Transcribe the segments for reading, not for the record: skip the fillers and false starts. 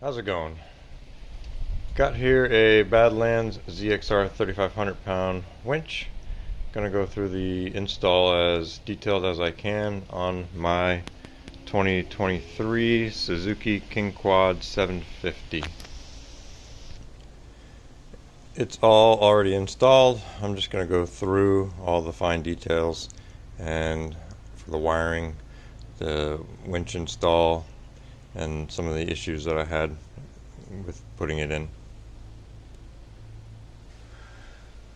How's it going? Got here a Badland ZXR 3,500 pound winch. Gonna go through the install as detailed as I can on my 2023 Suzuki King Quad 750. It's all already installed. I'm just gonna go through all the fine details and for the wiring, the winch install, and some of the issues that I had with putting it in.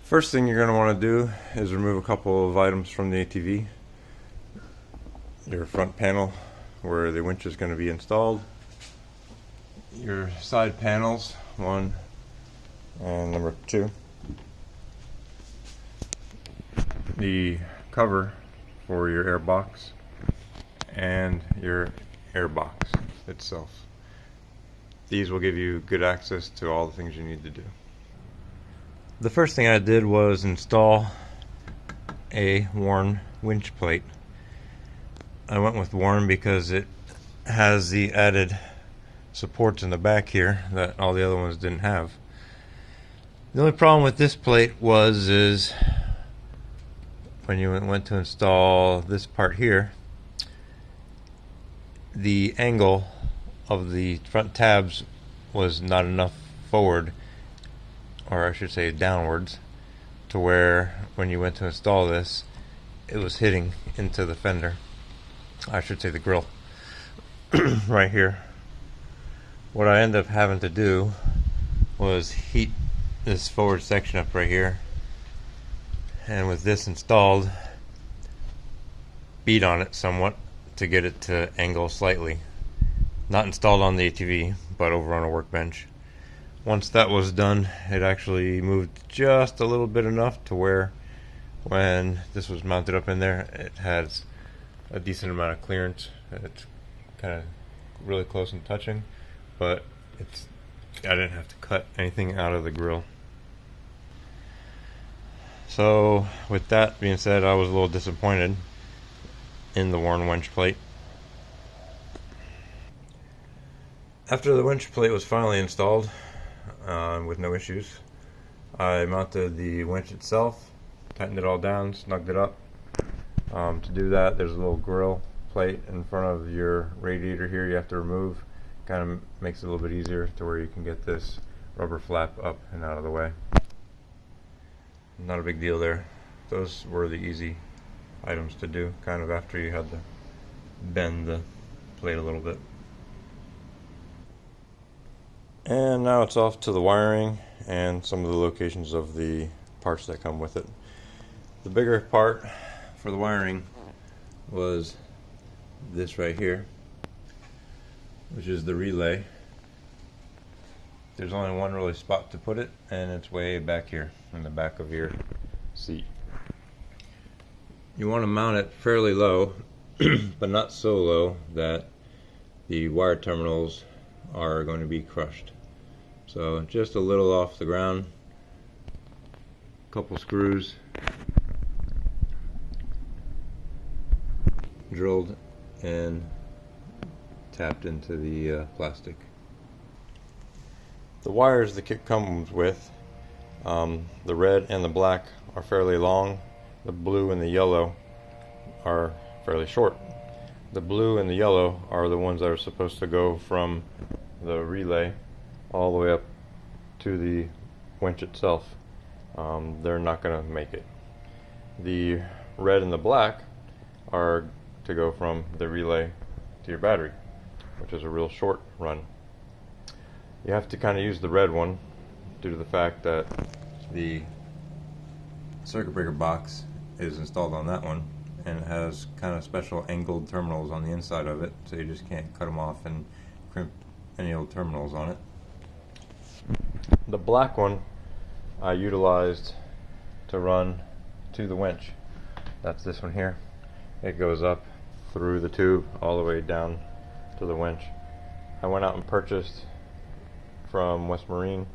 First thing you're going to want to do is remove a couple of items from the ATV. Your front panel where the winch is going to be installed, your side panels, 1 and number 2, the cover for your air box, and your air box itself. These will give you good access to all the things you need to do. The first thing I did was install a worn winch plate. I went with worn because it has the added supports in the back here that all the other ones didn't have. The only problem with this plate is when you went to install this part here, the angle of the front tabs was not enough forward, or I should say downwards, to where when you went to install this, it was hitting into the fender. I should say the grill right here. What I ended up having to do was heat this forward section up right here, and with this installed, beat on it somewhat to get it to angle slightly. Not installed on the ATV, but over on a workbench. Once that was done, it actually moved just a little bit enough to where when this was mounted up in there, it has a decent amount of clearance. It's kind of really close and touching, but I didn't have to cut anything out of the grill. So with that being said, I was a little disappointed in the worn winch plate. After the winch plate was finally installed with no issues, I mounted the winch itself, tightened it all down, snugged it up. To do that, there's a little grill plate in front of your radiator here you have to remove. Kind of makes it a little bit easier to where you can get this rubber flap up and out of the way. Not a big deal there. Those were the easy items to do, kind of after you had to bend the plate a little bit. And now it's off to the wiring and some of the locations of the parts that come with it. The bigger part for the wiring was this right here, which is the relay. There's only one really spot to put it, and it's way back here in the back of your seat. You want to mount it fairly low, but not so low that the wire terminals are going to be crushed. So just a little off the ground, couple screws drilled and tapped into the plastic. The wires the kit comes with, the red and the black are fairly long. The blue and the yellow are fairly short. The blue and the yellow are the ones that are supposed to go from the relay all the way up to the winch itself. They're not going to make it. The red and the black are to go from the relay to your battery, which is a real short run. You have to kind of use the red one due to the fact that the circuit breaker box is installed on that one, and it has kind of special angled terminals on the inside of it, so you just can't cut them off and crimp any old terminals on it. The black one I utilized to run to the winch. That's this one here. It goes up through the tube all the way down to the winch. I went out and purchased from West Marine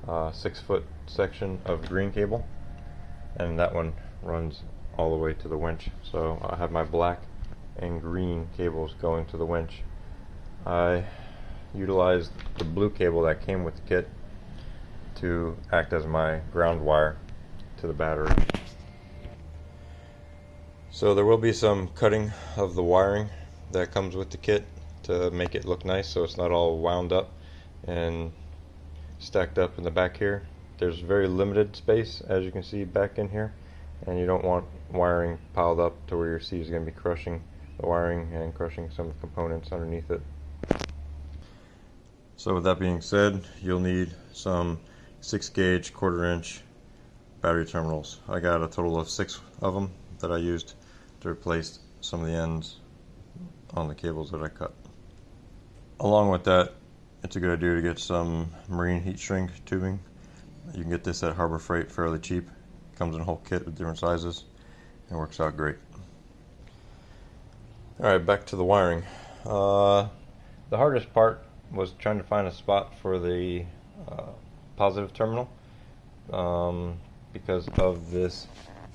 a 6-foot section of green cable, and that one runs all the way to the winch. So I have my black and green cables going to the winch. I utilized the blue cable that came with the kit to act as my ground wire to the battery. So there will be some cutting of the wiring that comes with the kit to make it look nice, so it's not all wound up and stacked up in the back here. There's very limited space, as you can see back in here, and you don't want wiring piled up to where your C is going to be crushing the wiring and crushing some of the components underneath it. So with that being said, you'll need some 6-gauge 1/4 inch battery terminals. I got a total of 6 of them that I used to replace some of the ends on the cables that I cut. Along with that, it's a good idea to get some marine heat shrink tubing. You can get this at Harbor Freight fairly cheap. It comes in a whole kit with different sizes and works out great. Alright, back to the wiring. The hardest part was trying to find a spot for the positive terminal because of this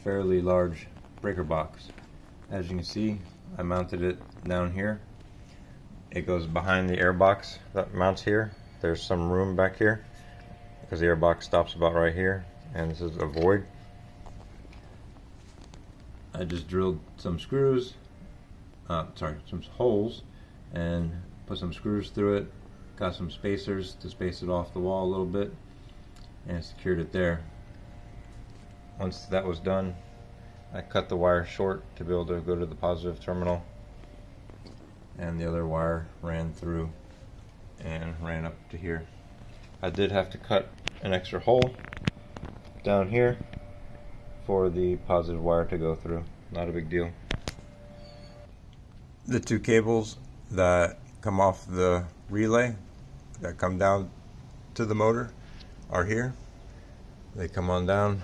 fairly large breaker box. As you can see, I mounted it down here. It goes behind the air box that mounts here. There's some room back here because the air box stops about right here, and this is a void. I just drilled some screws, some holes, and put some screws through it. Got some spacers to space it off the wall a little bit, and secured it there. Once that was done, I cut the wire short to be able to go to the positive terminal, and the other wire ran through and ran up to here. I did have to cut an extra hole down here for the positive wire to go through. Not a big deal. The 2 cables that come off the relay that come down to the motor are here. They come on down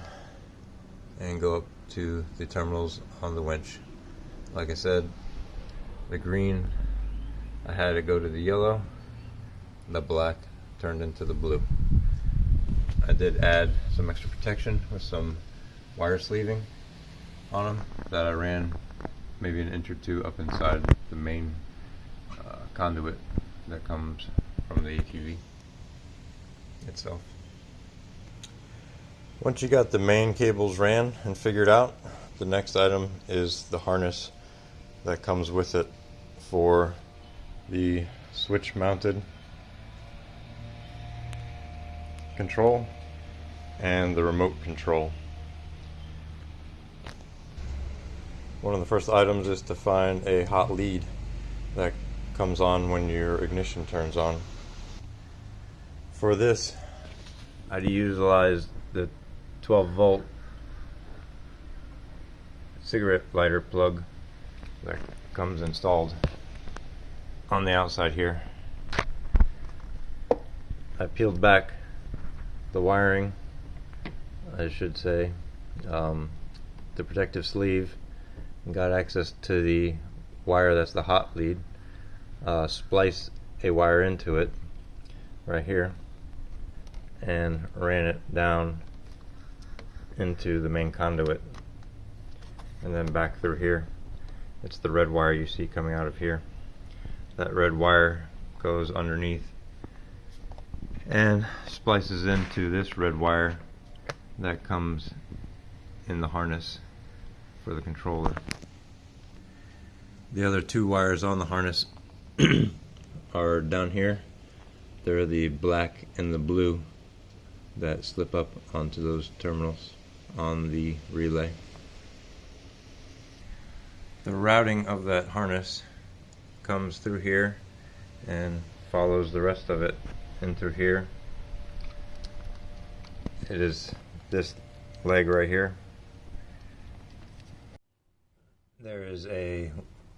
and go up to the terminals on the winch. Like I said, the green, I had to go to the yellow, the black turned into the blue. I did add some extra protection with some wire sleeving on them that I ran maybe an inch or 2 up inside the main conduit that comes from the ATV itself. Once you got the main cables ran and figured out, the next item is the harness that comes with it for the switch mounted control and the remote control. One of the first items is to find a hot lead that comes on when your ignition turns on. For this, I utilized the 12-volt cigarette lighter plug that comes installed on the outside here. I peeled back the wiring, I should say, the protective sleeve, and got access to the wire that's the hot lead. Spliced a wire into it right here and ran it down into the main conduit and then back through here. It's the red wire you see coming out of here. That red wire goes underneath and splices into this red wire that comes in the harness for the controller. The other 2 wires on the harness are down here. They're the black and the blue that slip up onto those terminals on the relay. The routing of that harness comes through here and follows the rest of it in through here. It is this leg right here. There is a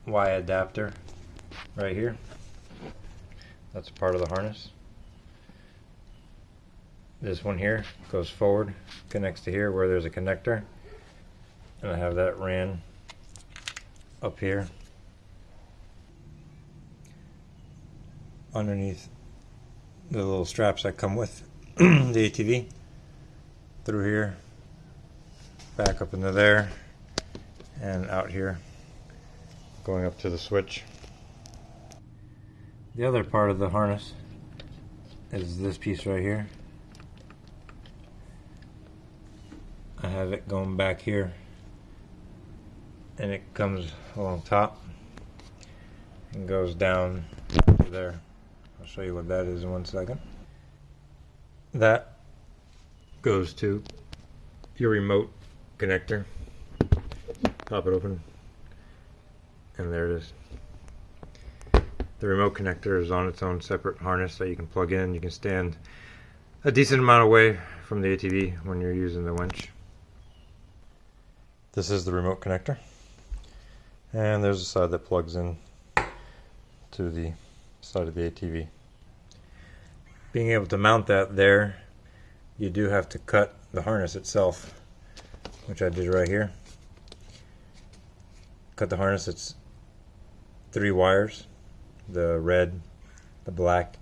Y adapter right here. That's part of the harness. This one here goes forward, connects to here where there's a connector, and I have that ran up here underneath the little straps that come with the ATV, through here, back up into there, and out here going up to the switch. The other part of the harness is this piece right here. I have it going back here, and it comes along top and goes down to there. I'll show you what that is in 1 second. That goes to your remote connector. Pop it open, and there it is. The remote connector is on its own separate harness that you can plug in. You can stand a decent amount away from the ATV when you're using the winch. This is the remote connector, and there's a side that plugs in to the side of the ATV. Being able to mount that there, you do have to cut the harness itself, which I did right here. Cut the harness. It's 3 wires, the red, the black,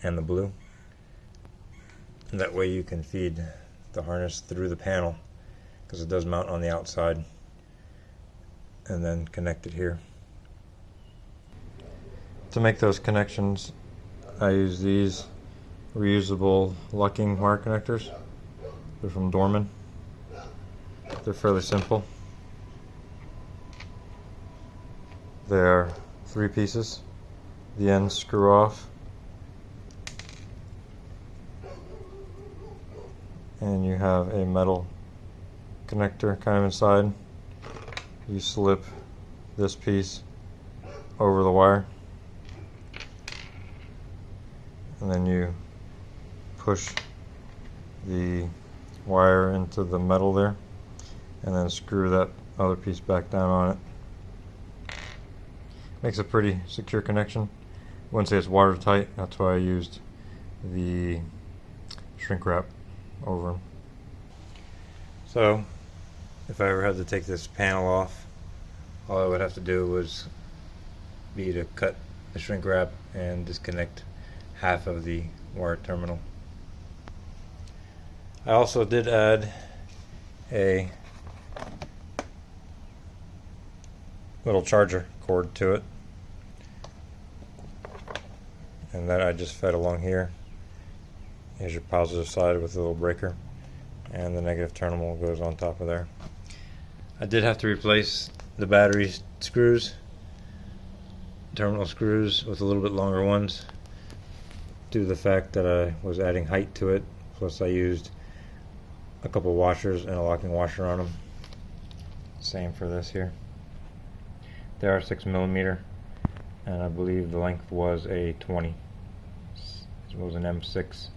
and the blue. And that way you can feed the harness through the panel, because it does mount on the outside, and then connect it here. To make those connections, I use these reusable locking wire connectors. They're from Dorman. They're fairly simple. They're 3 pieces. The ends screw off, and you have a metal connector kind of inside. You slip this piece over the wire, and then you push the wire into the metal there, and then screw that other piece back down on it. Makes a pretty secure connection. I wouldn't say it's watertight, that's why I used the shrink wrap over them. So if I ever had to take this panel off, all I would have to do was be to cut the shrink wrap and disconnect half of the wire terminal. I also did add a little charger cord to it, and that I just fed along here. Here's your positive side with a little breaker, and the negative terminal goes on top of there. I did have to replace the battery screws, terminal screws, with a little bit longer ones due to the fact that I was adding height to it, plus I used a couple washers and a locking washer on them. Same for this here. They are 6mm, and I believe the length was a 20. It was an M6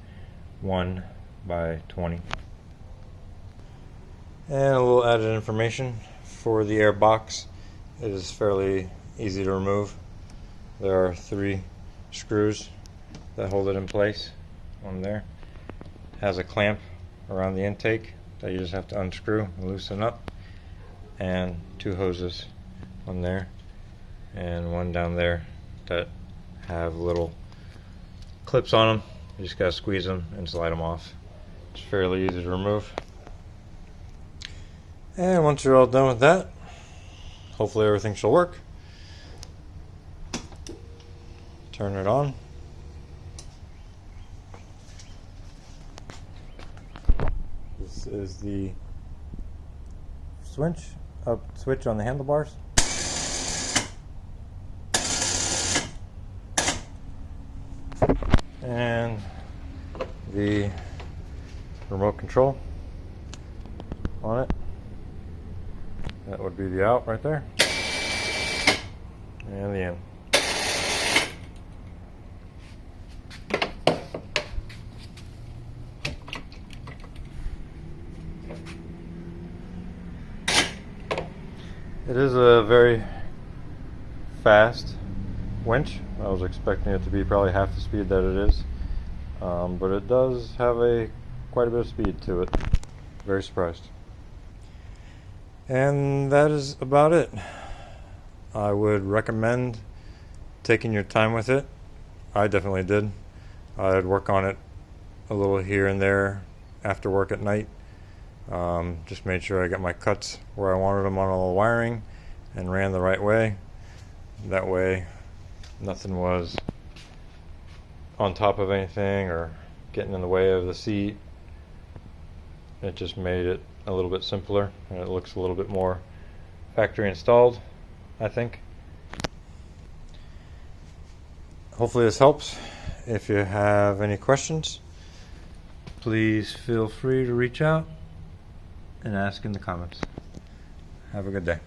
1 by 20. And a little added information for the air box. It is fairly easy to remove. There are 3 screws that hold it in place. One there has a clamp around the intake that you just have to unscrew and loosen up, and 2 hoses, one there and one down there, that have little clips on them. You just gotta squeeze them and slide them off. It's fairly easy to remove. And once you're all done with that, hopefully everything shall work. Turn it on. This is the switch on the handlebars. And the remote control on it. That would be the out right there, and the in. It is a very fast winch. I was expecting it to be probably half the speed that it is, but it does have quite a bit of speed to it. Very surprised. And that is about it. I would recommend taking your time with it. I definitely did. I'd work on it a little here and there after work at night. Just made sure I got my cuts where I wanted them on all the wiring and ran the right way. That way nothing was on top of anything or getting in the way of the seat. It just made it a little bit simpler, and it looks a little bit more factory installed, I think. Hopefully this helps. If you have any questions, please feel free to reach out and ask in the comments. Have a good day.